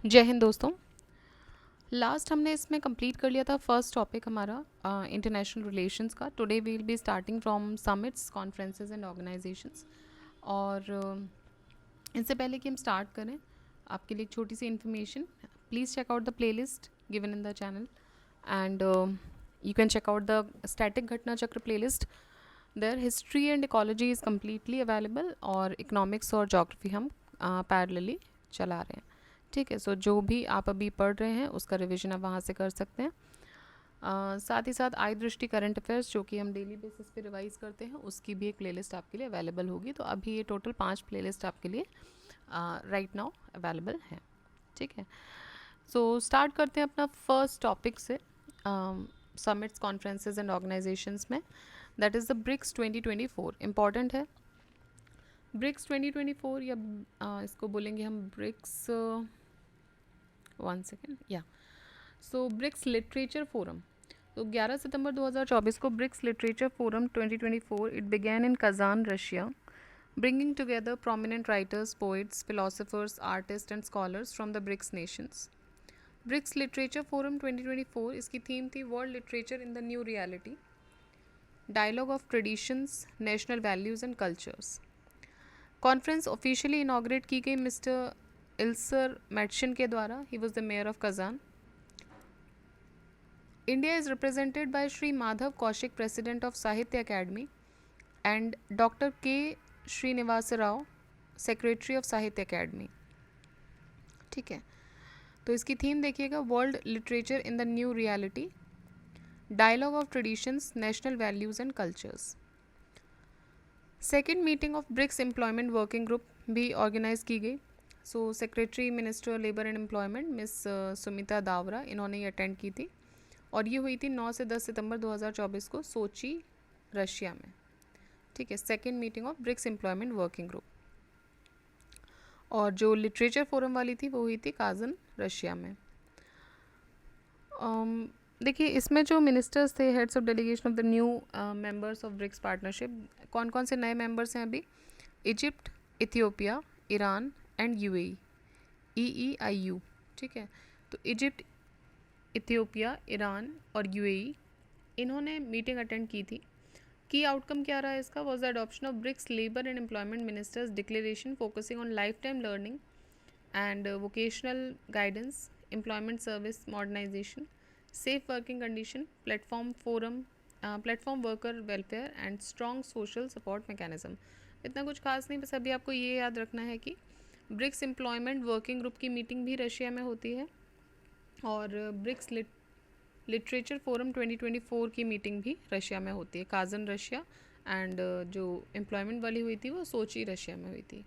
जय हिंद दोस्तों। लास्ट हमने इसमें कंप्लीट कर लिया था फर्स्ट टॉपिक हमारा इंटरनेशनल रिलेशंस का। Today we will be starting from summits conferences and organisations. और इससे पहले कि हम स्टार्ट करें, आपके लिए एक छोटी सी information. Please check out the playlist given in the channel and you can check out the static Ghatna Chakra playlist. There history and ecology is completely available और इकोनॉमिक्स और जोग्राफी हम पैरेलली चला रहे हैं। ठीक है, सो जो भी आप अभी पढ़ रहे हैं उसका रिवीजन आप वहाँ से कर सकते हैं। साथ ही साथ आई दृष्टि करंट अफेयर्स जो कि हम डेली बेसिस पे रिवाइज करते हैं, उसकी भी एक प्लेलिस्ट आपके लिए अवेलेबल होगी। तो अभी ये टोटल 5 प्लेलिस्ट आपके लिए राइट नाउ अवेलेबल हैं। ठीक है, सो स्टार्ट करते हैं अपना फर्स्ट टॉपिक से समिट्स कॉन्फ्रेंसेज एंड ऑर्गेनाइजेशंस में। That is the BRICS 2024। Important है ब्रिक्स 2024, या इसको बोलेंगे हम ब्रिक्स, वन सेकेंड, या सो ब्रिक्स लिटरेचर फोरम। तो 11 सितंबर 2024 को BRICS literature forum 2024 it began in Kazan, Russia, bringing together prominent writers, poets, philosophers, artists and scholars from the BRICS nations. BRICS Literature Forum 2024 इसकी theme थी world literature in the new reality, dialogue of traditions, national values and cultures. Conference officially inaugurate की गई mister Ilsur Metshin के द्वारा। He was the mayor of Kazan. India is represented by Sri Madhav Kaushik, President of Sahitya Academy, and Dr. K. Srinivasa Rao, Secretary of Sahitya Academy. ठीक है, तो इसकी theme देखिएगा, world literature in the new reality, dialogue of traditions, national values and cultures. Second meeting of BRICS employment working group भी organise की गई। So secretary minister labour and employment miss Sumita Dawra, इन्होंने ये अटेंड की थी और ये हुई थी 9 से 10 सितंबर 2024 को सोची, रशिया में। ठीक है, second meeting of BRICS employment working group. और जो लिटरेचर फोरम वाली थी वो हुई थी काजन, रशिया में। देखिए इसमें जो मिनिस्टर्स थे, heads of delegation of the new members of BRICS partnership, कौन कौन से नए मेंबर्स हैं अभी? Egypt, Ethiopia, Iran and UAE, EEIU। ठीक है, तो इजिप्ट, इथियोपिया, ईरान और यूएई, इन्होंने मीटिंग अटेंड की थी। की आउटकम क्या रहा है इसका? Was the adoption of BRICS labour and employment ministers declaration focusing on life time learning and vocational guidance, employment service modernisation, safe working condition, platform worker welfare and strong social support mechanism. इतना कुछ खास नहीं, बस अभी आपको ये याद रखना है कि ब्रिक्स एम्प्लॉयमेंट वर्किंग ग्रुप की मीटिंग भी रशिया में होती है और ब्रिक्स लिटरेचर फोरम 2024 की मीटिंग भी रशिया में होती है, काजन रशिया, एंड जो एम्प्लॉयमेंट वाली हुई थी वो सोची रशिया में हुई थी।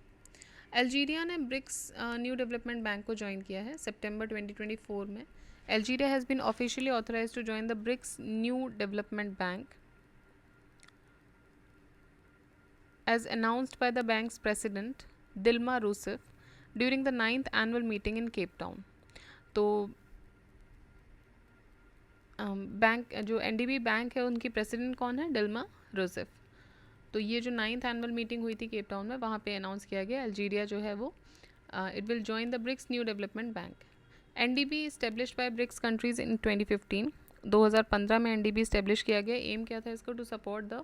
अल्जीरिया ने ब्रिक्स न्यू डेवलपमेंट बैंक को ज्वाइन किया है सितंबर 2024 में। Algeria has been officially authorise to join the BRICS new development bank as announced by the bank's president Dilma Rousseff during the 9th annual meeting in Cape Town. तो bank जो NDB bank है उनकी president कौन है? Dilma Rousseff. तो ये जो 9th annual meeting हुई थी केप टाउन में, वहाँ पे अनाउंस किया गया अल्जीरिया जो है वो it will join the BRICS new development bank. NDB established by BRICS countries in 2015। 2015 में NDB इस्टेब्लिश किया गया। एम क्या था इसको? To support the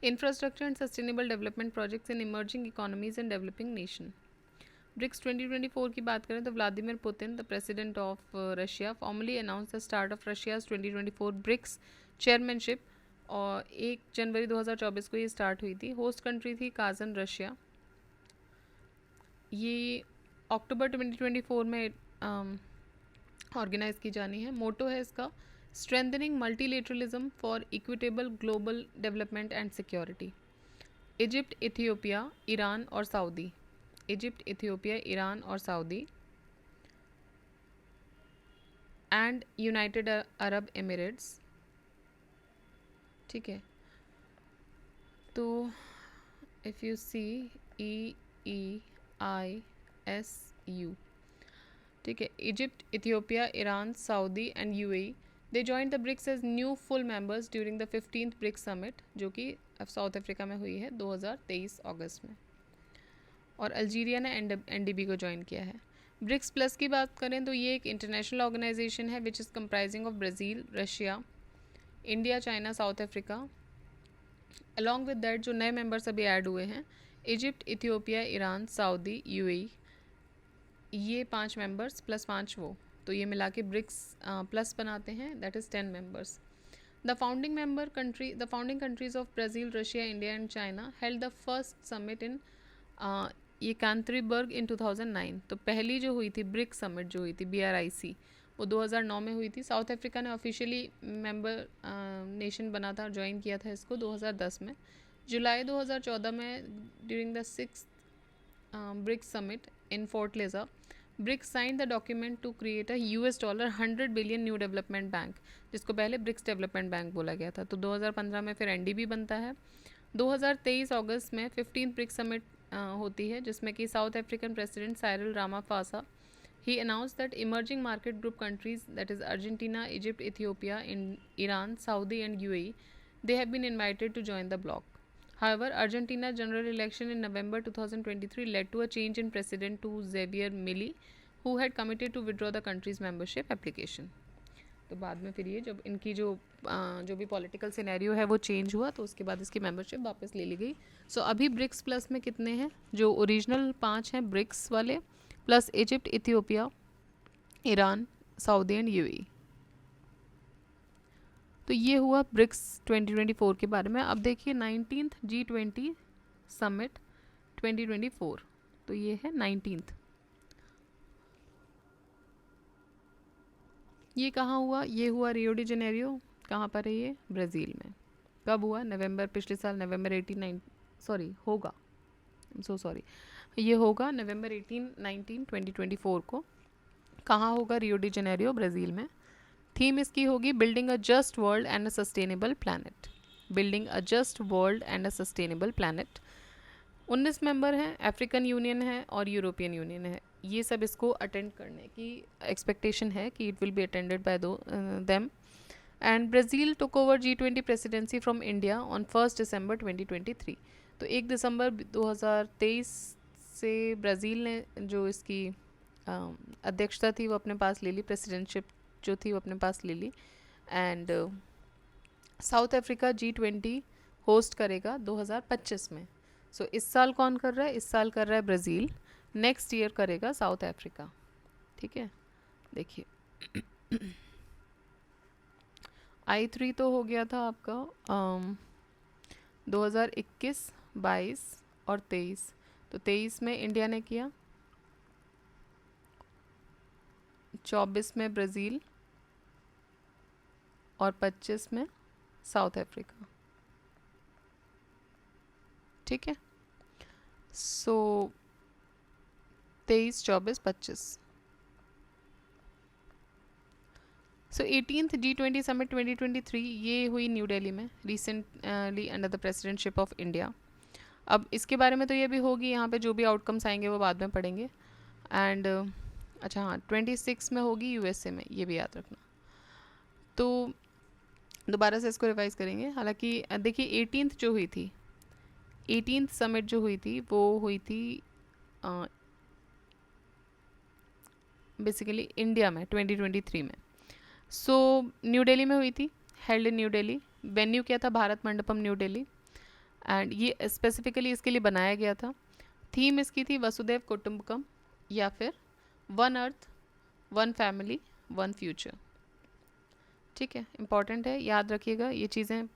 infrastructure and sustainable development projects in emerging economies and developing nation. BRICS 2024 की बात करें तो Vladimir Putin, the president of Russia, formally announce the start of Russia's 2024 BRICS chairmanship, और 1 जनवरी 2024 को ये स्टार्ट हुई थी। होस्ट कंट्री थी काजन, रशिया। ये अक्टूबर 2024 में ऑर्गेनाइज की जानी है। मोटो है इसका strengthening multilateralism for equitable global development and security. Egypt, Ethiopia, Iran और सऊदी, इजिप्ट, इथियोपिया, ईरान और Saudi and United Arab Emirates. ठीक है, तो इफ़ यू सी EEISU, ठीक है, Egypt, Ethiopia, Iran, Saudi and UAE, they joined the BRICS as new full members during the 15th BRICS summit, जो कि south Africa में हुई है 2023 अगस्त में। और अल्जीरिया ने NDB को ज्वाइन किया है। ब्रिक्स प्लस की बात करें तो ये एक इंटरनेशनल ऑर्गेनाइजेशन है which is comprising of Brazil, Russia, India, China, south Africa. Along with that जो नए मेंबर्स अभी ऐड हुए हैं, Egypt, Ethiopia, Iran, Saudi, UAE, ये 5 मेंबर्स प्लस 5 वो, तो ये मिला के ब्रिक्स प्लस बनाते हैं, that is 10 members. The founding countries of Brazil, Russia, India and China held the first summit in ये कैंथरीबर्ग इन 2009। तो पहली जो हुई थी ब्रिक समिट जो हुई थी BRIC, वो 2009 में हुई थी। साउथ अफ्रीका ने ऑफिशियली मेंबर नेशन बना था और ज्वाइन किया था इसको 2010 में। जुलाई 2014 में during the 6th BRICS summit in Fortaleza, BRICS sign the document to create a $100 billion new development bank, जिसको पहले ब्रिक्स डेवलपमेंट बैंक बोला गया था। तो 2015 में फिर NDB बनता है। 2023 अगस्त में 15th ब्रिक्स समिट होती है, जिसमें कि south African president Cyril Ramaphosa he announce that emerging market group countries that is Argentina, Egypt, Ethiopia, Iran, Saudi and UAE, they have been invited to join the bloc. However, Argentina's general election in November 2023 led to a change in president to Javier Milei, who had committed to withdraw the country's membership application. तो बाद में फिर ये जब इनकी जो भी political scenario है वो चेंज हुआ, तो उसके बाद इसकी मेंबरशिप वापस ले ली गई। सो अभी ब्रिक्स प्लस में कितने हैं? जो ओरिजिनल 5 हैं ब्रिक्स वाले, plus Egypt, Ethiopia, Iran, Saudi and UAE। तो ये हुआ ब्रिक्स 2024 के बारे में। अब देखिए 19th G20 समिट 2024, तो ये है 19th। ये कहाँ हुआ? ये हुआ रियो डी जेनेरियो। कहाँ पर है ये? ब्राज़ील में। कब हुआ? नवंबर, पिछले साल नवंबर 18 सॉरी होगा, सो सॉरी, ये होगा नवंबर 18-19 2024 को। कहाँ होगा? रियो डी जेनेरियो, ब्राज़ील में। थीम इसकी होगी building a just world and a sustainable planet. Building a just world and a sustainable planet. 19 member हैं, अफ्रीकन यूनियन है और यूरोपियन यूनियन है। ये सब इसको अटेंड करने की एक्सपेक्टेशन है कि it will be attended by them. And Brazil took over G20 presidency from India on 1 दिसंबर 2023। तो 1 दिसंबर 2023 से ब्राज़ील ने जो इसकी अध्यक्षता थी वो अपने पास ले ली, प्रेसिडेंटशिप जो थी वो अपने पास ले ली। And South Africa G20 host करेगा 2025 में। सो इस साल कौन कर रहा है? इस साल कर रहा है ब्राज़ील, नेक्स्ट ईयर करेगा साउथ अफ्रीका। ठीक है, देखिए I3 तो हो गया था आपका 2021, 22 और 23। तो 23 में इंडिया ने किया, 24 में ब्राज़ील और 25 में साउथ अफ्रीका। ठीक है, सो 23, 24, 25। सो 18th G20 समिट 2023 ये हुई न्यू दिल्ली में recently under the presidentship of India. अब इसके बारे में तो ये भी होगी, यहाँ पे जो भी आउटकम्स आएंगे वो बाद में पढ़ेंगे। एंड अच्छा हाँ, 26 में होगी USA में, ये भी याद रखना। तो दोबारा से इसको रिवाइज करेंगे। हालांकि देखिए 18th जो हुई थी, 18th समिट जो हुई थी वो हुई थी बेसिकली इंडिया में 2023 में। सो न्यू दिल्ली में हुई थी, held in New Delhi. Venue क्या था? भारत मंडपम, न्यू दिल्ली। एंड ये स्पेसिफिकली इसके लिए बनाया गया था। थीम इसकी थी वसुधैव कुटुंबकम, या फिर one earth, one family, one future. ठीक है, इम्पॉर्टेंट है, याद रखिएगा। ये चीज़ें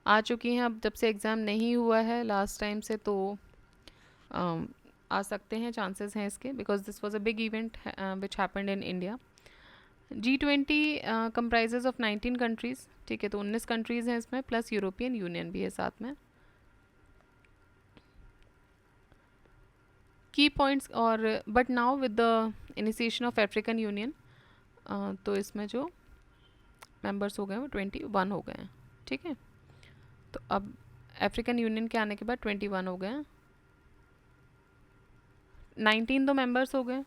आ चुकी हैं, अब जब से एग्ज़ाम नहीं हुआ है लास्ट टाइम से, तो आ सकते हैं, चांसेस हैं इसके, because this was a big event which happened in India. G20 comprises of 19 countries. ठीक है, तो 19 कंट्रीज़ हैं इसमें, प्लस यूरोपियन यूनियन भी है साथ में। की पॉइंट्स और but now with the initiation of African union, तो इसमें जो मेंबर्स हो गए वो 21 हो गए हैं। ठीक है, तो अब अफ्रीकन यूनियन के आने के बाद 21 हो गए हैं। 19 तो मेंबर्स हो गए,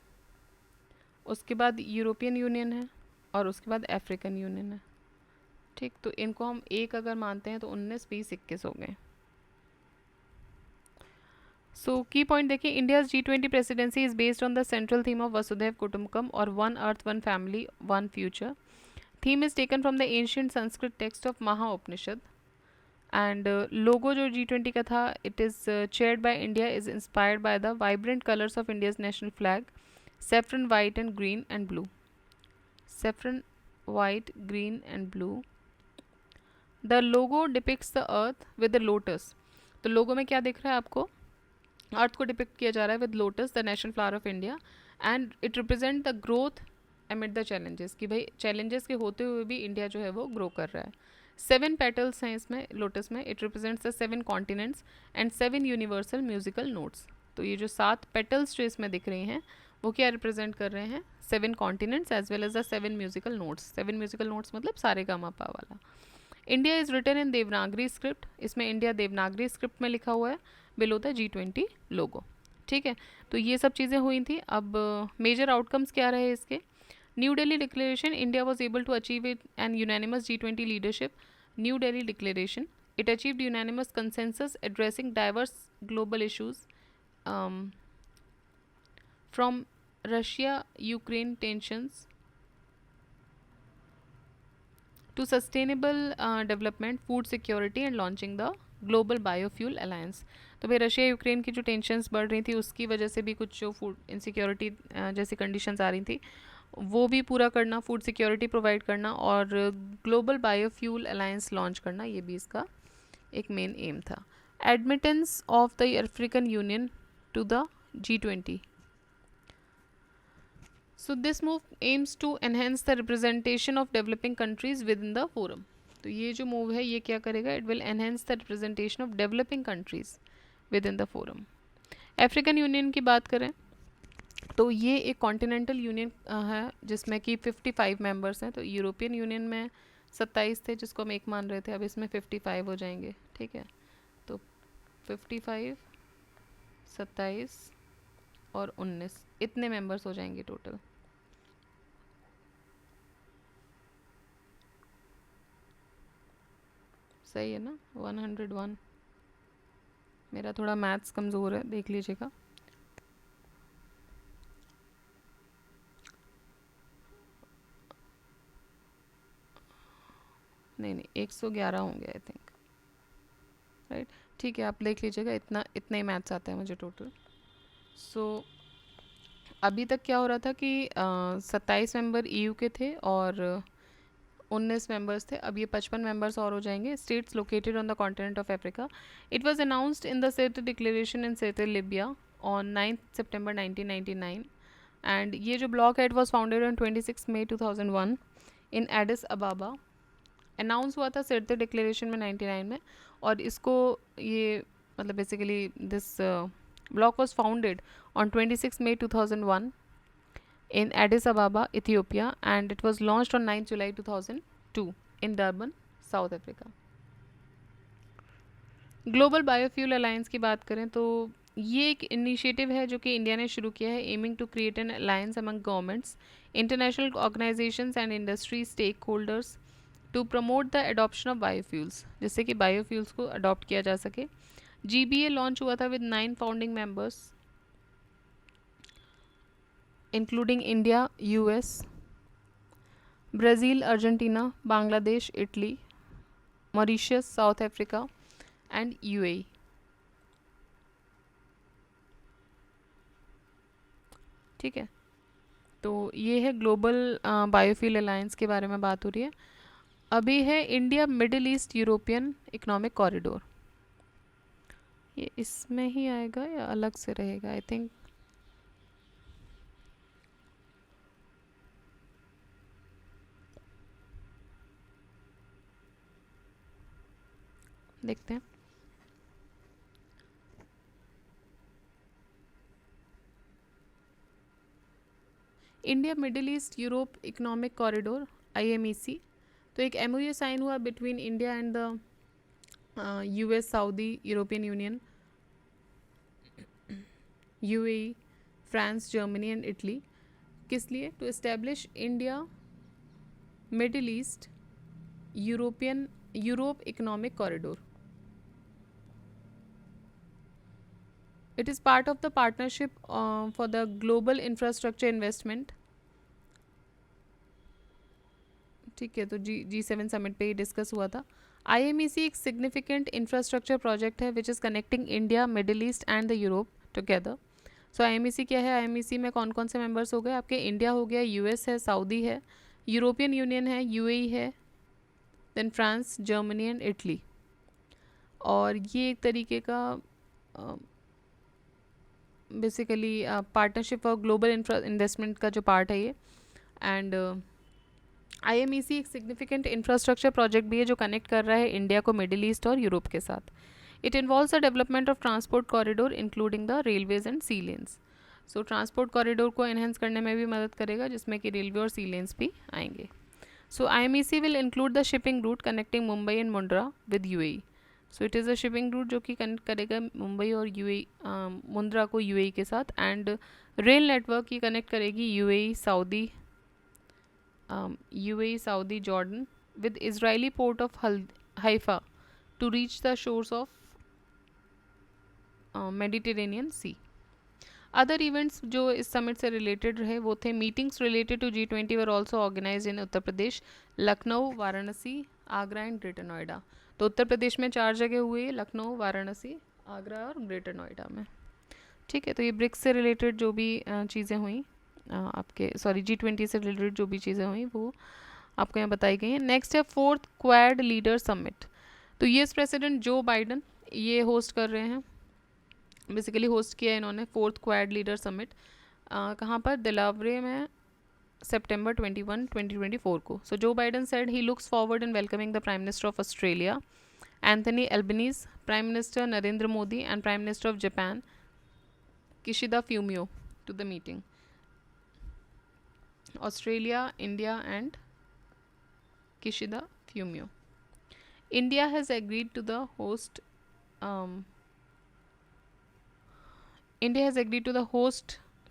उसके बाद यूरोपियन यूनियन है और उसके बाद अफ्रीकन यूनियन है। ठीक, तो इनको हम एक अगर मानते हैं तो 19, 20, 21 हो गए। सो की पॉइंट देखिए, India's G20 presidency is based on the central theme of वसुधैव कुटुंबकम और one earth one family one future. Theme is taken from the ancient Sanskrit text of महा उपनिषद. एंड लोगो जो G20 का था, it is chaired by India, is inspired by the vibrant colours of India's national flag, saffron white and green and blue. Saffron white, green and blue. The logo depicts the earth with the lotus. तो लोगो में क्या दिख रहा है आपको? अर्थ को depict किया जा रहा है with lotus, the national flower of India, and it represent the growth एमिड the challenges, कि भाई चैलेंजेस के होते हुए भी इंडिया जो है वो ग्रो कर रहा है. 7 पेटल्स हैं इसमें लोटस में. It represents the 7 continents and 7 universal musical notes. तो ये जो 7 पेटल्स जो इसमें दिख रही हैं वो क्या रिप्रेजेंट कर रहे हैं? 7 continents as well as the 7 musical notes. 7 musical notes मतलब सारे गामा पा वाला. India is written in Devanagari script. इसमें इंडिया देवनागरी स्क्रिप्ट में लिखा हुआ है बिलो द G20 लोगो. ठीक है, तो ये सब चीज़ें हुई थी. अब मेजर आउटकम्स क्या रहे इसके? New Delhi declaration, India was able to achieve it an unanimous G20 leadership. New Delhi declaration, it achieved unanimous consensus addressing diverse global issues from Russia Ukraine tensions to sustainable development, food security and launching the global biofuel alliance. तो भाई Russia Ukraine की जो tensions बढ़ रही थी उसकी वजह से भी कुछ जो फूड इनसिक्योरिटी जैसी कंडीशंस आ रही थी वो भी पूरा करना, फूड सिक्योरिटी प्रोवाइड करना और ग्लोबल बायोफ्यूल अलायंस लॉन्च करना, ये भी इसका एक मेन एम था. Admittance of the African Union to the G20. So this move aims to enhance the representation of developing countries within the forum. तो ये जो मूव है ये क्या करेगा? It will enhance the representation of developing countries within the forum. African union की बात करें तो ये एक कॉन्टिनेंटल यूनियन है जिसमें कि 55 मेंबर्स हैं. तो यूरोपियन यूनियन में 27 थे जिसको हम एक मान रहे थे, अब इसमें 55 हो जाएंगे. ठीक है, तो 55, 27 और 19 इतने मेंबर्स हो जाएंगे टोटल. सही है ना? 101. मेरा थोड़ा मैथ्स कमज़ोर है, देख लीजिएगा. नहीं 111 होंगे आई थिंक. राइट, ठीक है, आप देख लीजिएगा. इतना ही मैथ्स आता है मुझे टोटल. सो अभी तक क्या हो रहा था कि 27 मेंबर EU के थे और 19 मेंबर्स थे. अब ये 55 मेंबर्स और हो जाएंगे. States located on the continent of Africa. It was announced in the Sirte declaration in Sirte Libya on 9 September 1999. And ये जो ब्लॉक है it was founded on 26 May 2001 in Addis Ababa. Announce हुआ था Sirte declaration में 99 में, और इसको ये मतलब basically this bloc was founded on 26 May 2001 in Addis Ababa, Ethiopia, and it was launched on 9 July 2002 in Durban, South Africa. Global biofuel alliance की बात करें तो ये एक इनिशिएटिव है जो कि इंडिया ने शुरू किया है, aiming to create an alliance among governments, international organisations and industry stakeholders to promote the adoption of biofuels, जिससे कि बायोफ्यूल्स को अडॉप्ट किया जा सके. GBA लॉन्च हुआ था with 9 founding members including India, US, Brazil, Argentina, Bangladesh, Italy, Mauritius, South Africa and UAE. ठीक है, तो ये है ग्लोबल बायोफ्यूल अलायंस के बारे में बात हो रही है. अभी है India Middle east European economic corridor. ये इसमें ही आएगा या अलग से रहेगा? आई थिंक देखते हैं. India Middle East Europe economic corridor IMEC. तो एक MOU साइन हुआ between India and the US, Saudi, European Union, UAE, France, Germany and Italy. किस लिए? To establish India Middle East Europe economic corridor. It is part of the partnership for the global infrastructure investment. ठीक है, तो G7 summit पे ही discuss हुआ था। IMEC एक significant infrastructure project है which is connecting India, Middle east and the Europe together. So IMEC क्या है? IMEC में कौन कौन से मेंबर्स हो गए आपके? इंडिया हो गया, US है, सऊदी है, यूरोपियन यूनियन है, UAE है, then France, Germany and Italy. और ये एक तरीके का basically partnership for global investment का जो पार्ट है ये। एंड IMEC एक सिग्निफिकेंट इंफ्रास्ट्रक्चर प्रोजेक्ट भी है जो कनेक्ट कर रहा है इंडिया को मिडिल ईस्ट और यूरोप के साथ। It involves the development of transport corridor including the railways and sea lanes. So transport corridor को एनहेंस करने में भी मदद करेगा, जिसमें कि रेलवे और सी लेन्स भी आएंगे। सो IMEC will include the shipping root connecting Mumbai and Mundra with UAE। So it is a shipping root जो कि कनेक्ट करेगा मुंबई और मुंद्रा को UAE के साथ। एंड रेल नेटवर्क ये कनेक्ट करेगी UAE, Saudi, Jordan with Israeli port of Haifa to reach the shores of Mediterranean Sea. Other events जो इस समिट से रिलेटेड रहे वो थे meetings related to G20 were also organise in Uttar Pradesh, Lucknow, Varanasi, Agra and Greater Noida. तो उत्तर प्रदेश में 4 जगह हुए, लखनऊ, वाराणसी, आगरा और ग्रेटर नोएडा में। ठीक है, तो ये ब्रिक्स से रिलेटेड जो भी चीज़ें हुई आपके G20 से रिलेटेड जो भी चीज़ें हुई वो आपको यहाँ बताई गई हैं। नेक्स्ट है 4th क्वाड लीडर समिट। तो यूएस प्रेसिडेंट जो बाइडन ये होस्ट कर रहे हैं, बेसिकली होस्ट किया है इन्होंने 4th क्वाड लीडर समिट। कहाँ पर? दिलावरे में, September 21, 2024 को। So Joe Biden said he looks forward in welcoming the prime minister of Australia Anthony Albanese, prime minister Narendra Modi and prime minister of Japan Kishida Fumio to the meeting. Australia, India and Kishida Fumio. India has agreed to the host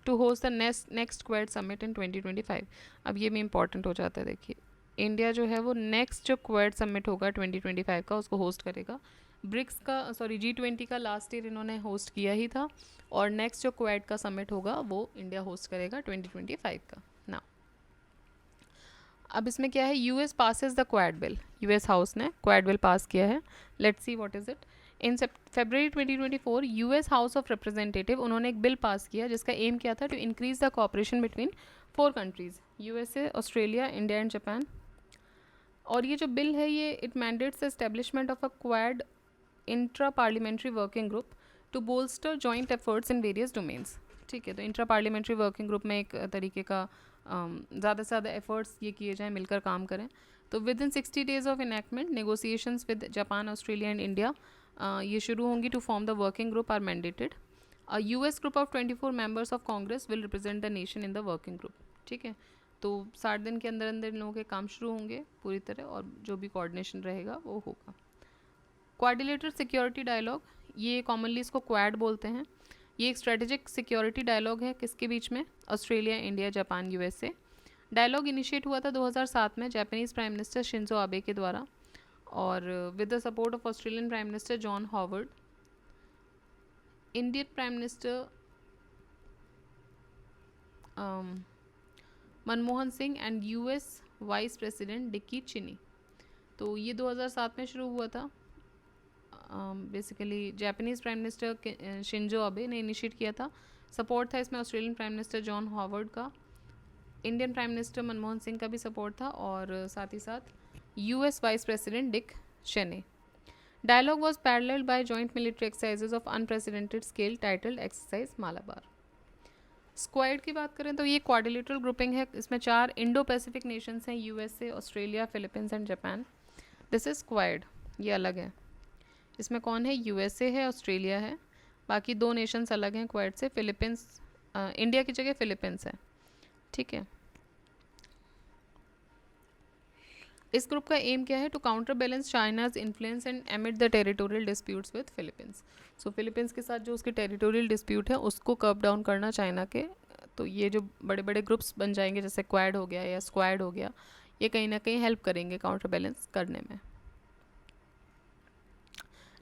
to host the next Quad Summit in 2025. अब ये भी important हो जाता है। देखिए, India जो है वो नेक्स्ट जो क्वाड समिट होगा 2025 का उसको होस्ट करेगा। ब्रिक्स का G20 का लास्ट ईयर इन्होंने होस्ट किया ही था, और नेक्स्ट जो क्वाड का समिट होगा वो इंडिया होस्ट करेगा 2025 का। ना अब इसमें क्या है? US passes the Quad bill. US house ने क्वाड बिल पास किया है। Let's see what is it. In February 2024 US house of representative उन्होंने एक बिल पास किया जिसका एम क्या था? To increase the cooperation between 4 countries, USA, Australia, India and Japan. और ये जो बिल है ये it mandates the establishment of a Quad intra parliamentary working group to bolster joint efforts in various domains. ठीक है, तो इंट्रा पार्लियामेंट्री वर्किंग ग्रुप में एक तरीके का ज़्यादा से ज़्यादा एफर्ट्स ये किए जाएँ, मिलकर काम करें। तो within 60 days of enactment negotiations with Japan, Australia and India ये शुरू होंगी। To form the working group are mandated. A US group of 24 members of Congress will represent the nation in the working group. ठीक है, तो 60 दिन के अंदर अंदर इन लोगों के काम शुरू होंगे पूरी तरह, और जो भी कोऑर्डिनेशन रहेगा वो होगा। क्वाड्रिलेटरल सिक्योरिटी डायलॉग, ये कॉमनली इसको क्वाड बोलते हैं। ये एक स्ट्रेटेजिक सिक्योरिटी डायलॉग है किसके बीच में? Australia, India, Japan, USA। Dialogue initiate हुआ था 2007 में Japanese prime minister Shinzo Abe के द्वारा, और with the support of Australian prime minister John Howard, Indian prime minister Manmohan Singh and US vice president Dicky Cheney. तो ये 2007 में शुरू हुआ था। Basically Japanese prime minister Shinzo Abe ने इनिशिएट किया था। सपोर्ट था इसमें Australian prime minister John Howard का, Indian prime minister Manmohan Singh का भी सपोर्ट था, और साथ ही साथ US vice president Dick Cheney. Dialogue was paralleled by joint military exercises of unprecedented scale titled exercise Malabar. Quad की बात करें तो ये क्वाड्रिलेटरल ग्रुपिंग है। इसमें 4 इंडो पैसिफिक नेशंस हैं, USA, Australia, Philippines and Japan. This is squad, ये अलग है। इसमें कौन है? USA है, ऑस्ट्रेलिया है, बाकी 2 नेशंस अलग हैं क्वाड से। फिलीपींस, इंडिया की जगह फिलीपींस है। ठीक है, इस ग्रुप का एम क्या है? To counterbalance China's influence and amid the territorial disputes with Philippines. So Philippines के साथ जो उसके टेरिटोरियल डिस्प्यूट है उसको कर्व डाउन करना चाइना के। तो ये जो बड़े बड़े ग्रुप्स बन जाएंगे जैसे क्वाड हो गया या स्क्वाड हो गया, ये कहीं ना कहीं हेल्प करेंगे काउंटर बैलेंस करने में।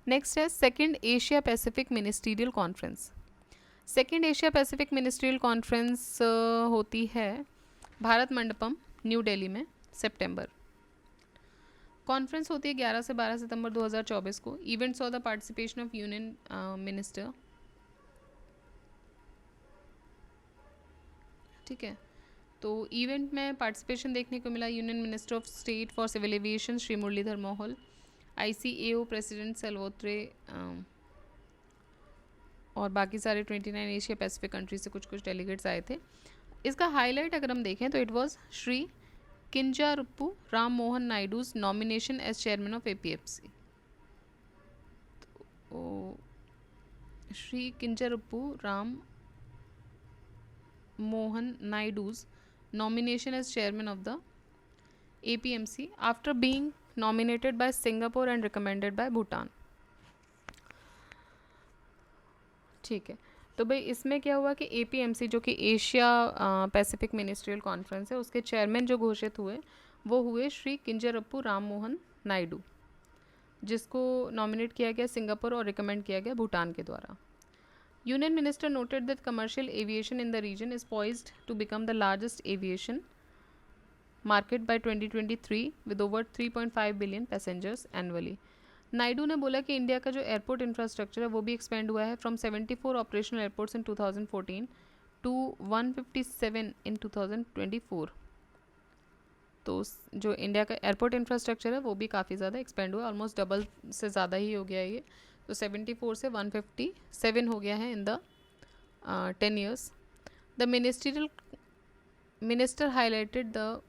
नेक्स्ट है 2nd Asia Pacific ministerial conference. Second Asia Pacific ministerial conference होती है भारत मंडपम न्यू दिल्ली में सितंबर। कॉन्फ्रेंस होती है 11 से 12 सितंबर 2024 को। इवेंट्स और the participation of union minister, ठीक है। तो इवेंट में पार्टिसिपेशन देखने को मिला union minister of state for civil aviation Shri Murlidhar Mohol, ICAO president Salvatore, और बाकी सारे 29 एशिया पैसिफिक कंट्रीज से कुछ कुछ डेलीगेट्स आए थे। इसका हाईलाइट अगर हम देखें तो it was Shri Kinjarapu Ram Mohan Naidu's nomination as chairman of APMC। तो Shri Kinjarapu Ram Mohan Naidu's nomination as chairman of the APMC after being nominated by Singapore and recommended by Bhutan। ठीक है, तो भाई इसमें क्या हुआ कि APMC जो कि एशिया पैसिफिक मिनिस्ट्रियल कॉन्फ्रेंस है, उसके चेयरमैन जो घोषित हुए वो हुए श्री किंजरप्पू राम मोहन नायडू, जिसको नॉमिनेट किया गया सिंगापुर और रिकमेंड किया गया भूटान के द्वारा। Union Minister noted that commercial aviation in the region is poised to become the largest aviation market by 2023 with over 3.5 billion passengers annually। Naidu ने बोला कि इंडिया का जो एयरपोर्ट इंफ्रास्ट्रक्चर है वो भी एक्सपेंड हुआ है from 74 operational airports in 2014 to 157 in 2024। तो जो इंडिया का एयरपोर्ट इंफ्रास्ट्रक्चर है वो भी काफ़ी ज़्यादा एक्सपेंड हुआ है, ऑलमोस्ट डबल से ज़्यादा ही हो गया है ये। तो 74 से 157 हो गया है in the 10 years। The minister highlighted the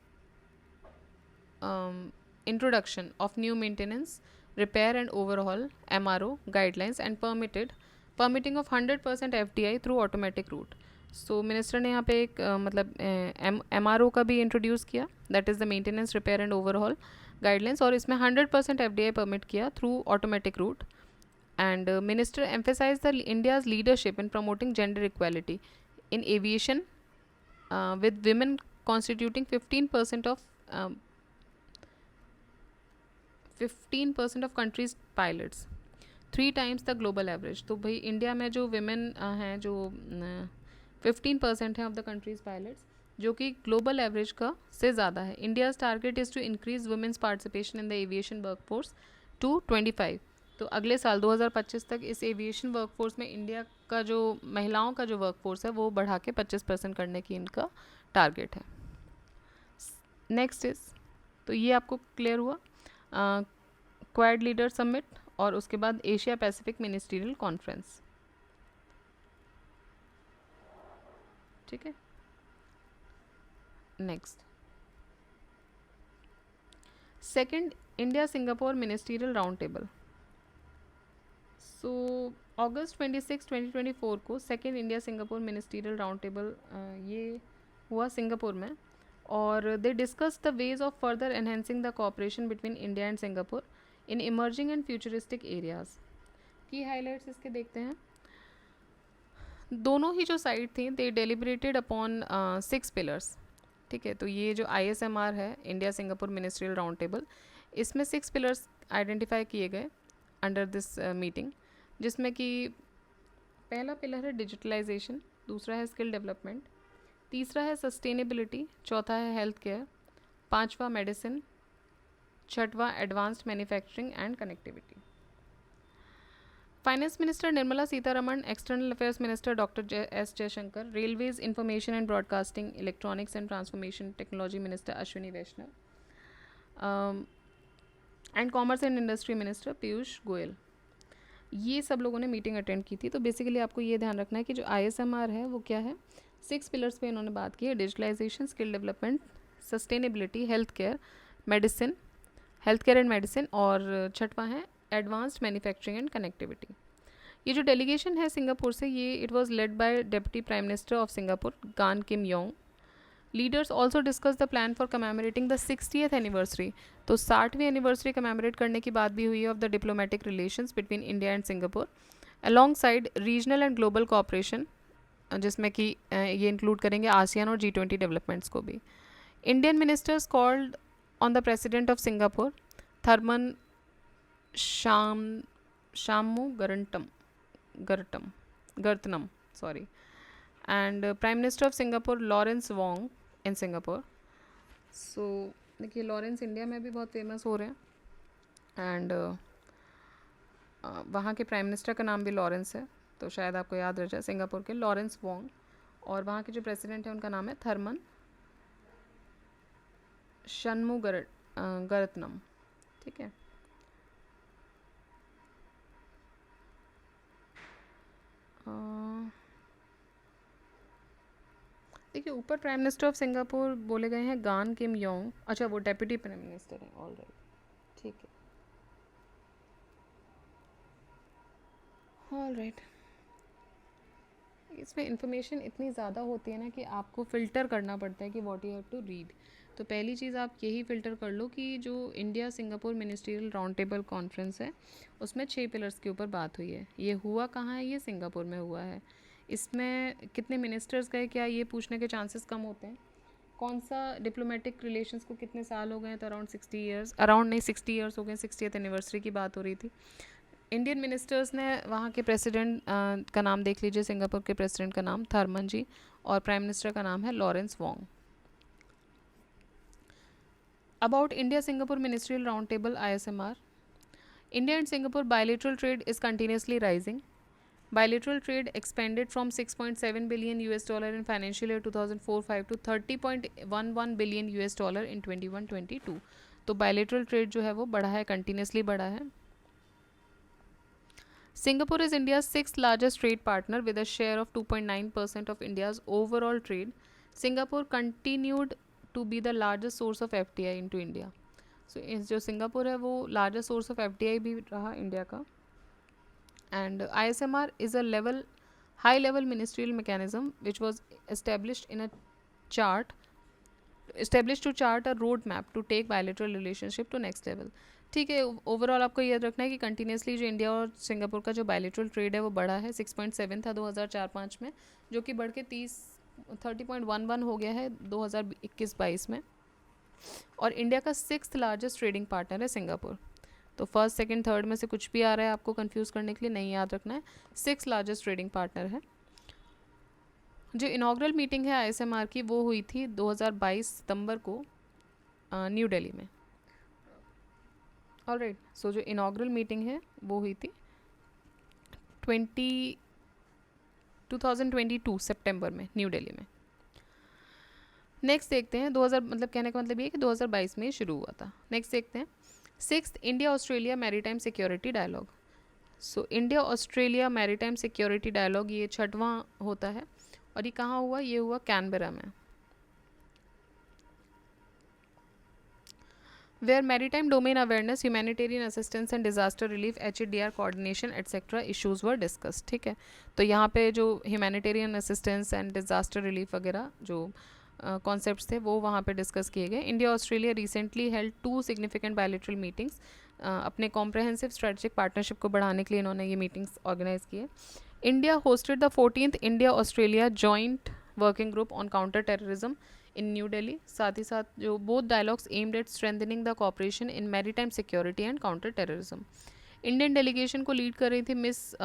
introduction of new maintenance, repair and overhaul MRO guidelines and permitting of 100% FDI through automatic route। So minister ने यहाँ पे एक मतलब MRO का भी इंट्रोड्यूस किया, that is the maintenance repair and overhaul guidelines, और इसमें 100% FDI परमिट किया through automatic route. And minister emphasized the India's leadership in promoting gender equality in aviation, with women constituting 15% of country's pilots, 3 times the global average। तो भाई India में जो women हैं जो 15% हैं ऑफ द कंट्रीज पायलट्स, जो कि global average का से ज़्यादा है। India's target is to increase women's participation in the aviation workforce to 25। तो अगले साल 2025 तक इस एविएशन वर्कफोर्स में इंडिया का जो महिलाओं का जो वर्कफोर्स है वो बढ़ा के 25% करने की इनका टारगेट है। नेक्स्ट इज, तो ये आपको क्लियर हुआ क्वाड लीडर समिट और उसके बाद एशिया पैसिफिक मिनिस्ट्रियल कॉन्फ्रेंस, ठीक है। Next, second India Singapore ministerial round table. So अगस्त 26, 2024 को second India Singapore ministerial round table ये हुआ सिंगापुर में, और they discuss the ways of further enhancing the cooperation between India and Singapore in emerging and futuristic areas. की highlights इसके देखते हैं। दोनों ही जो साइड थी दे डेलिब्रेटेड अपॉन 6 पिलर्स, ठीक है। तो ये जो ISMR है India Singapore ministerial round table, इसमें 6 पिलर्स आइडेंटिफाई किए गए अंडर दिस मीटिंग, जिसमें कि पहला पिलर है डिजिटलाइजेशन, दूसरा है स्किल डेवलपमेंट, तीसरा है सस्टेनेबिलिटी, चौथा है हेल्थ केयर, पांचवा मेडिसिन, छठवां advanced manufacturing and connectivity. Finance minister Nirmala Sitharaman, external affairs minister doctor S Jaishankar, railways information and broadcasting, electronics and transformation technology minister Ashwini Vaishnaw, and commerce and industry minister Piyush Goyal, ये सब लोगों ने मीटिंग अटेंड की थी। तो बेसिकली आपको ये ध्यान रखना है कि जो ISMR है वो क्या है, 6 पिलर्स पे इन्होंने बात की है, digitalisation, skill development, sustainability, health care and medicine, और छठवां है एडवांस्ड मैन्युफैक्चरिंग एंड कनेक्टिविटी। ये जो डेलीगेशन है सिंगापुर से, ये it was led by deputy prime minister of Singapore Gan Kim Yong. Leaders also discuss the plan for commemorating the 60th anniversary. तो 60वीं एनिवर्सरी कमेमोरेट करने की बात भी हुई है of the diplomatic relations between India and Singapore, along side regional and global cooperation, जिसमें कि ये इंक्लूड करेंगे ASEAN और G20 डेवलपमेंट्स को भी। Indian ministers called on the president of Singapore Tharman Shanmugaratnam sorry. And prime minister of Singapore Lawrence Wong in Singapore. So देखिए Lawrence India में भी बहुत फेमस हो रहे हैं. एंड वहाँ के प्राइम मिनिस्टर का नाम भी लॉरेंस है, तो शायद आपको याद रह जाए, सिंगापुर के लॉरेंस वोंग. और वहाँ के जो प्रेसिडेंट हैं उनका नाम है थर्मन शनमुगरत्नम. ठीक है. देखिए ऊपर प्राइम मिनिस्टर ऑफ सिंगापुर बोले गए हैं गान किम योंग. अच्छा वो डेप्यूटी प्राइम मिनिस्टर हैं. ऑल राइट, ठीक है. All right. इसमें इंफॉर्मेशन इतनी ज़्यादा होती है ना कि आपको फ़िल्टर करना पड़ता है कि what you have to read. तो पहली चीज़ आप यही फ़िल्टर कर लो कि जो India Singapore ministerial round table conference है उसमें 6 पिलर्स के ऊपर बात हुई है. ये हुआ कहाँ है? ये सिंगापुर में हुआ है. इसमें कितने मिनिस्टर्स गए क्या, ये पूछने के चांसेस कम होते हैं. कौन सा डिप्लोमेटिक रिलेशंस को कितने साल हो गए हैं, तो अराउंड 60 ईयर्स, अराउंड नहीं 60 ईयर्स हो गए. 60th एनिवर्सरी की बात हो रही थी. इंडियन मिनिस्टर्स ने वहाँ के प्रेसिडेंट का नाम देख लीजिए. सिंगापुर के प्रेसिडेंट का नाम थर्मन जी और प्राइम मिनिस्टर का नाम है Lawrence Wong. About India Singapore ministerial round table ISMR. India and Singapore bilateral trade is continuously rising. Bilateral trade expanded from 6.7 billion US dollar in financial year 2004-5 to 30.11 billion US dollar in 21-22. तो bilateral trade जो है वो बढ़ा है, continuously बढ़ा है. Singapore is India's sixth largest trade partner with a share of 2.9% of India's overall trade. Singapore continued to be the largest source of FDI into India. So जो Singapore है वो लार्जेस्ट सोर्स ऑफ FDI भी रहा India का. And ISMR is a level high level ministerial mechanism which was established in a chart established to chart a road map to take bilateral relationship to next level. ठीक है. Overall आपको याद रखना है कि कंटिन्यूसली जो India और Singapore का जो बायलेटरल ट्रेड है वो बढ़ा है. 6.7 था 2004-5 में, जो कि बढ़ के 30.11 हो गया है 2021-22 में. और इंडिया का 6th लार्जेस्ट ट्रेडिंग पार्टनर है सिंगापुर. तो फर्स्ट सेकंड थर्ड में से कुछ भी आ रहा है आपको कंफ्यूज करने के लिए नहीं याद रखना है. 6th लार्जेस्ट ट्रेडिंग पार्टनर है. जो इनॉग्रल मीटिंग है ISMR की वो हुई थी 2022 सितंबर को न्यू दिल्ली में. All right. सो जो इनॉग्रल मीटिंग है वो हुई थी 2022 सितंबर में न्यू दिल्ली में. नेक्स्ट देखते हैं 2000, मतलब कहने का मतलब ये कि 2022 में शुरू हुआ था. नेक्स्ट देखते हैं 6th India Australia maritime security dialogue. So India Australia maritime security dialogue ये 6वां होता है. और ये कहाँ हुआ? ये हुआ कैनबरा में. Where maritime domain awareness, humanitarian assistance and disaster relief, HADR coordination etcetera issues were discuss. ठीक है. तो यहाँ पे जो humanitarian assistance and disaster relief वगैरह जो कॉन्सेप्ट्स थे वो वहाँ पे डिस्कस किए गए. India Australia recently held 2 significant bilateral meetings. अपने कॉम्प्रहेंसिव स्ट्रेटेजिक पार्टनरशिप को बढ़ाने के लिए इन्होंने ये मीटिंग्स ऑर्गेनाइज किए. India hosted the 14th India Australia joint working group on counter terrorism in New Delhi. साथ ही साथ जो both dialogues aimed at strengthening the cooperation in maritime security and counter terrorism. Indian delegation को lead कर रही थी miss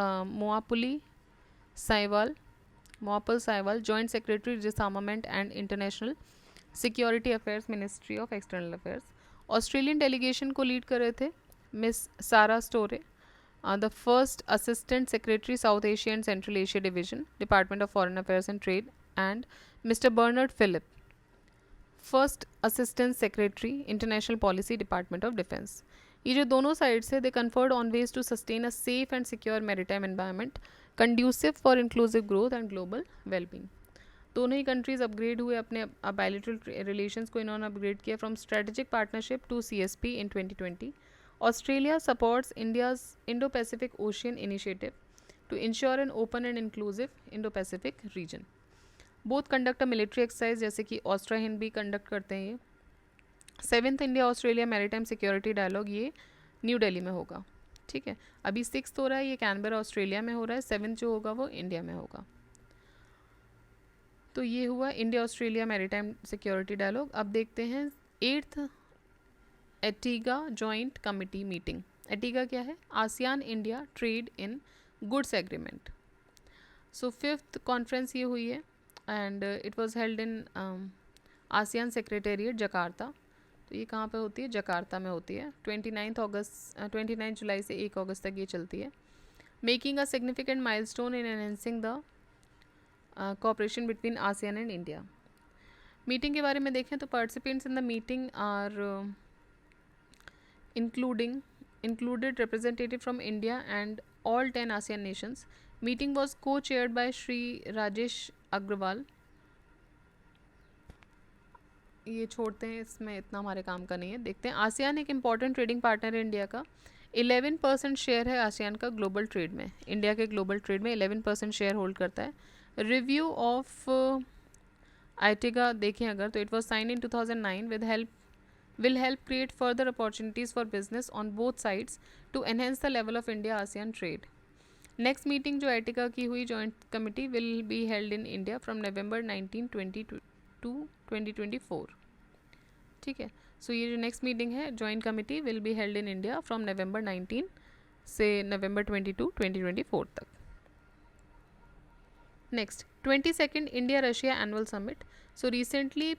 Muanpuii Saiawi, joint secretary डिसआर्मामेंट and international security affairs, ministry of external affairs. Australian delegation को lead कर रहे थे miss Sara Storey, the first assistant secretary South Asia and Central Asia division, department of foreign affairs and trade, and mister Bernard Philip, first assistant secretary international policy, department of defence. ये जो दोनों sides है they conferred on ways to sustain a safe and secure maritime environment conducive for inclusive growth and global wellbeing. दोनों ही countries upgrade हुए अपने bilateral relations को इन्होंने upgrade किया from strategic partnership to CSP in 2020. Australia supports India's Indo Pacific ocean initiative to ensure an open and inclusive Indo Pacific region. Both conduct a military exercise, जैसे कि ऑस्ट्रा हिंद भी conduct करते हैं. ये 7th India Australia maritime security dialogue ये New Delhi में होगा. ठीक है. अभी 6th हो रहा है, ये कैनबरा ऑस्ट्रेलिया में हो रहा है. 7th जो होगा वो इंडिया में होगा. तो ये हुआ India Australia maritime security dialogue. अब देखते हैं 8th AITIGA joint committee meeting. AITIGA क्या है? ASEAN India trade in goods agreement. So fifth conference ये हुई है and it was held in ASEAN secretariat Jakarta. तो ये कहाँ पे होती है? जकार्ता में होती है। 29 जुलाई से 1 अगस्त तक ये चलती है। Making a significant milestone in enhancing the cooperation between ASEAN and India. Meeting के बारे में देखें तो participants in the meeting are included representative from India and all 10 ASEAN nations. Meeting was co-chaired by Shri Rajesh Agrawal. ये छोड़ते हैं, इसमें इतना हमारे काम का नहीं है। देखते हैं, आसियान एक इम्पॉर्टेंट ट्रेडिंग पार्टनर है इंडिया का। 11% शेयर है आसियान का ग्लोबल ट्रेड में। इंडिया के ग्लोबल ट्रेड में 11% शेयर होल्ड करता है। रिव्यू ऑफ आइटिगा देखें अगर, तो it was sign in 2009 with help will help create further opportunities for business on both sides to enhance the level of India-ASEAN trade. Next meeting जो Etica की हुई joint committee will be held in India from November 19, 2024. ठीक है, सो ये जो next meeting है joint committee will be held in India from November 19 से November 22, 2024 तक. Next, 22nd India Russia Annual Summit. So recently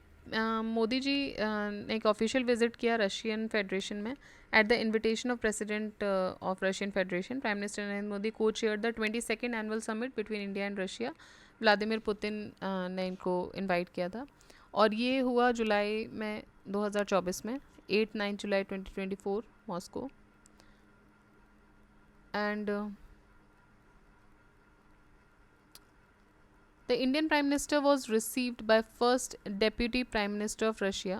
Modi ji ने एक ऑफिशियल विजिट किया रशियन फेडरेशन में at the invitation of president of Russian federation. Prime minister Narendra Modi को chair the 22nd annual summit between India and Russia. Vladimir Putin ने इनको invite किया था और ये हुआ जुलाई में 2024 में, 8-9 जुलाई 2024 Moscow. And The Indian Prime Minister was received by first Deputy Prime Minister of Russia.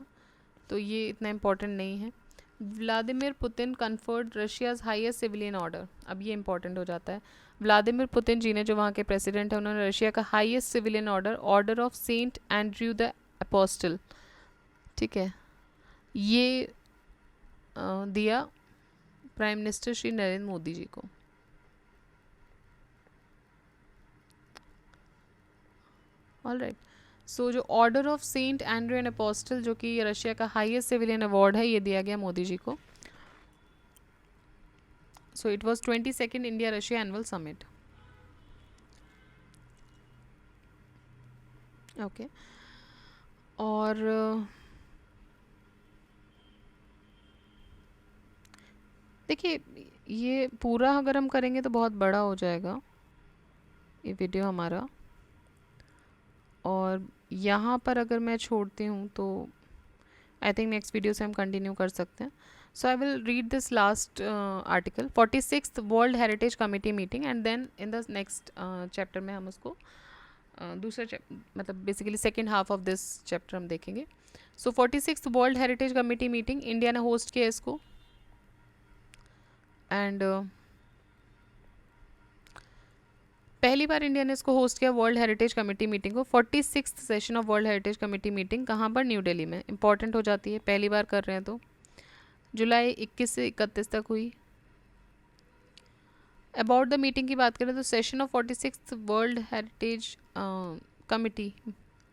तो ये इतना इम्पोर्टेंट नहीं है। Vladimir Putin conferred Russia's highest civilian order. अब ये इम्पोर्टेंट हो जाता है। व्लादिमीर पुतिन जी ने, जो वहाँ के प्रेसिडेंट हैं, उन्होंने रशिया का highest civilian order, order of Saint Andrew the Apostle, ठीक है, ये दिया प्राइम मिनिस्टर श्री नरेंद्र मोदी जी को। ऑल राइट, सो जो order of Saint Andrew and Apostle, जो कि रशिया का हाईएस्ट सिविलियन अवार्ड है, ये दिया गया मोदी जी को। So it was 22nd India Russia annual summit. Okay, और देखिए, ये पूरा अगर हम करेंगे तो बहुत बड़ा हो जाएगा ये वीडियो हमारा, और यहाँ पर अगर मैं छोड़ती हूँ तो आई थिंक नेक्स्ट वीडियो से हम कंटिन्यू कर सकते हैं। So I will read this last article, 46th world heritage committee meeting, and then in the next chapter में हम उसको दूसरा मतलब basically second half of this chapter हम देखेंगे। So 46th world heritage committee meeting India ने host किया इसको, एंड पहली बार इंडिया ने इसको होस्ट किया वर्ल्ड हेरिटेज कमेटी मीटिंग को। 46th session of world heritage committee meeting कहाँ पर? न्यू दिल्ली में। इंपॉर्टेंट हो जाती है, पहली बार कर रहे हैं तो। जुलाई 21 से 31 तक हुई। अबाउट द मीटिंग की बात करें तो session of 46th world heritage committee,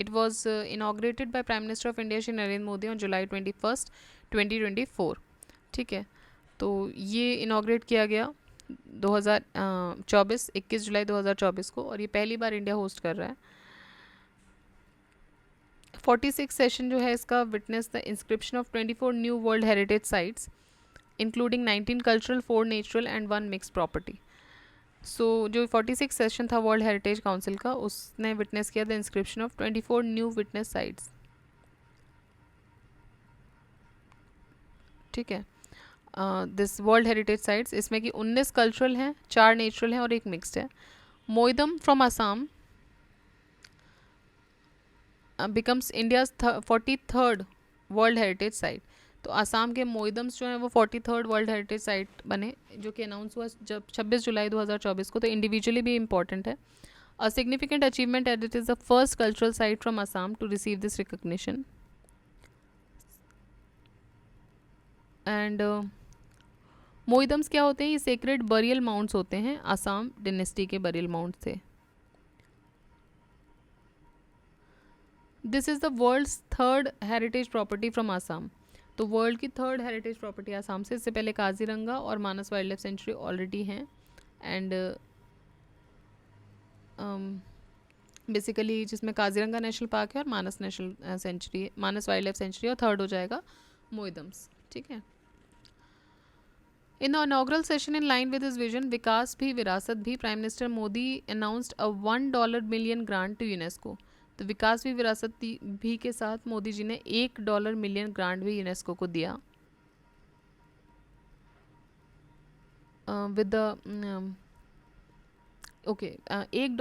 it was inaugurated by prime minister of India Shri Narendra Modi on July 21, 2024। ठीक है, तो ये इनाग्रेट किया गया 21 जुलाई 2024 को, और ये पहली बार इंडिया होस्ट कर रहा है। 46 सेशन जो है इसका witness the inscription of 24 new world heritage sites including 19 cultural, 4 natural and 1 mix property. So जो 46 सेशन था वर्ल्ड हेरिटेज काउंसिल का, उसने विटनेस किया the inscription of 24 new witness sites. ठीक है, दिस वर्ल्ड हेरिटेज साइट्स, इसमें कि 19 कल्चरल हैं, 4 नेचुरल हैं और 1 मिक्सड है। Moidam from Assam becomes India's 43rd world heritage site. तो आसाम के मोइदम्स जो हैं वो 43rd वर्ल्ड हेरिटेज साइट बने, जो कि अनाउंस हुआ जब 26 जुलाई 2024 को। तो इंडिविजुअली भी इंपॉर्टेंट है। A significant achievement at it is the first cultural site from Assam to receive this recognition. And Moidams क्या होते हैं? ये सेक्रेड बरियल माउंट्स होते हैं, आसाम डिनेस्टी के बरियल माउंट थे। This is the world's 3rd heritage property from Assam. तो वर्ल्ड की 3rd हेरिटेज प्रॉपर्टी आसाम से। इससे पहले काजीरंगा और मानस वाइल्ड लाइफ सेंचुरी ऑलरेडी हैं, एंड बेसिकली जिसमें काजीरंगा नेशनल पार्क है और मानस नेशनल सेंचुरी, मानस वाइल्ड लाइफ सेंचुरी, और थर्ड हो जाएगा मोइदम्स, ठीक है। In the inaugural session, in line with his vision, विकास भी विरासत भी, prime minister Modi announced a $1 million grant to UNESCO। तो विकास भी विरासत भी के साथ मोदी जी ने $1 मिलियन ग्रांट भी यूनेस्को को दिया। विद द ओके एक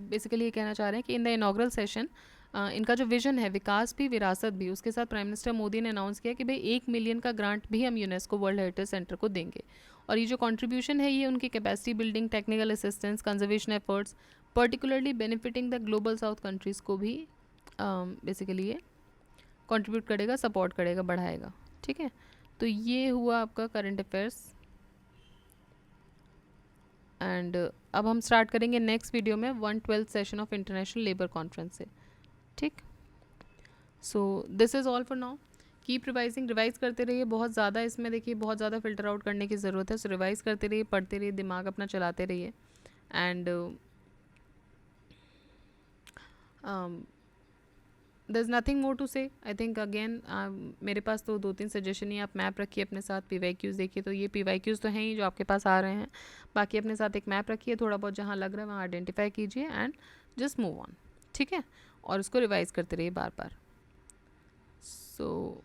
बेसिकली ये कहना चाह रहे हैं कि इन द इनाग्रल सेशन इनका जो विजन है विकास भी विरासत भी, उसके साथ प्राइम मिनिस्टर मोदी ने अनाउंस किया कि भाई 1 मिलियन का ग्रांट भी हम यूनेस्को वर्ल्ड हेरिटेज सेंटर को देंगे। और ये जो कंट्रीब्यूशन है ये उनकी capacity building, technical assistance, conservation efforts, particularly benefiting the global south countries को भी बेसिकली ये कंट्रीब्यूट करेगा, सपोर्ट करेगा, बढ़ाएगा, ठीक है। तो ये हुआ आपका करंट अफेयर्स। एंड अब हम स्टार्ट करेंगे नेक्स्ट वीडियो में 112th session of international labour conference से, ठीक। So this is all for now. Keep revising, revise करते रहिए, बहुत ज़्यादा इसमें देखिए बहुत ज़्यादा फिल्टर आउट करने की ज़रूरत है। सो रिवाइज करते रहिए, पढ़ते रहिए, दिमाग अपना चलाते रहिए। And there is nothing more to say. I think again मेरे पास तो 2-3 सजेशन ही, आप मैप रखिए अपने साथ, PYQs देखिए, तो ये PYQs तो हैं ही जो आपके पास आ रहे हैं, बाकी अपने साथ एक मैप रखिए, थोड़ा बहुत जहाँ लग रहा है वहाँ आइडेंटिफाई कीजिए एंड जस्ट मूव ऑन, ठीक है। और उसको रिवाइज करते रहिए बार बार। So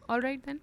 all right then,